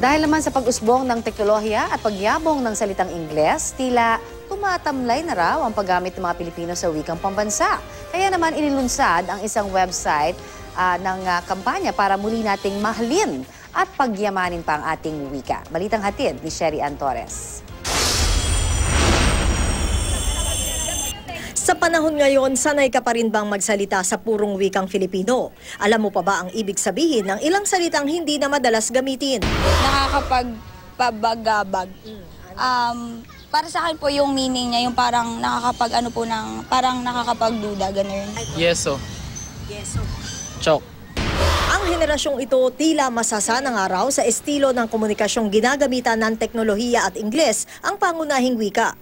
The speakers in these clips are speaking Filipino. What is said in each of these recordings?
Dahil naman sa pag-usbong ng teknolohiya at pagyabong ng salitang Ingles, tila tumatamlay na raw ang paggamit ng mga Pilipino sa wikang pambansa. Kaya naman inilunsad ang isang website ng kampanya para muli nating mahalin at pagyamanin pa ang ating wika. Balitang hatid ni Sherry Ann Torres. Sa panahon ngayon, sanay ka pa rin bang magsalita sa purong wikang Filipino? Alam mo pa ba ang ibig sabihin ng ilang salitang hindi na madalas gamitin? Nakakapagpabagabag. Para sa akin po yung meaning niya, yung parang parang nakakapagduda, ganun. Yeso. Chok. Ang henerasyong ito tila masasanang araw sa estilo ng komunikasyong ginagamitan ng teknolohiya at Ingles ang pangunahing wika.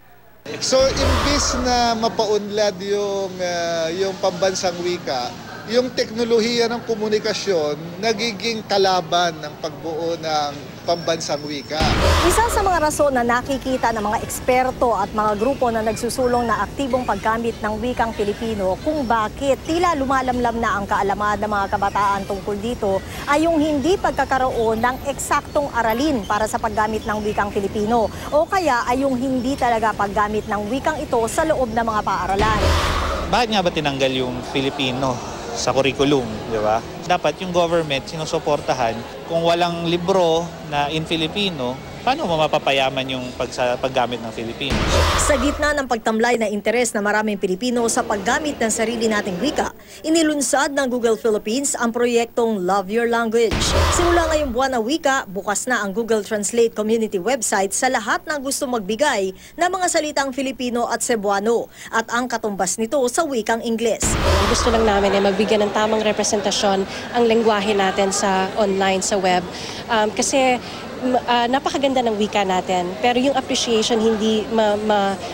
So, imbis na mapaunlad yung pambansang wika, yung teknolohiya ng komunikasyon nagiging kalaban ng pagbuo ng pambansang wika. Isa sa mga rason na nakikita ng mga eksperto at mga grupo na nagsusulong na aktibong paggamit ng wikang Pilipino kung bakit tila lumalamlam na ang kaalaman ng mga kabataan tungkol dito ay yung hindi pagkakaroon ng eksaktong aralin para sa paggamit ng wikang Pilipino o kaya ay yung hindi talaga paggamit ng wikang ito sa loob ng mga paaralan. Bakit nga ba tinanggal yung Filipino sa curriculum, di ba? Dapat yung government sinusuportahan. Kung walang libro na in Filipino, paano mo mapapayaman yung paggamit ng Filipino? Sa gitna ng pagtamlay na interes na maraming Pilipino sa paggamit ng sarili nating wika, inilunsad ng Google Philippines ang proyektong Love Your Language. Simula ngayong buwan ng wika, bukas na ang Google Translate community website sa lahat ng gusto magbigay ng mga salitang Filipino at Cebuano at ang katumbas nito sa wikang Ingles. Gusto lang namin ay magbigyan ng tamang representasyon ang lengguwahe natin sa online, sa web. Kasi napakaganda ng wika natin, pero yung appreciation hindi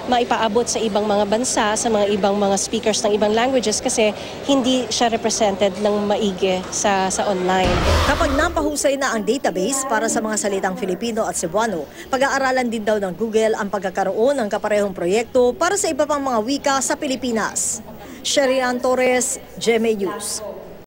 maipaabot sa ibang mga bansa, sa mga ibang mga speakers ng ibang languages kasi hindi siya represented ng maigi sa online. Kapag napahusay na ang database para sa mga salitang Filipino at Cebuano, pag-aaralan din daw ng Google ang pagkakaroon ng kaparehong proyekto para sa iba pang mga wika sa Pilipinas. Sherry Ann Torres, GMA News.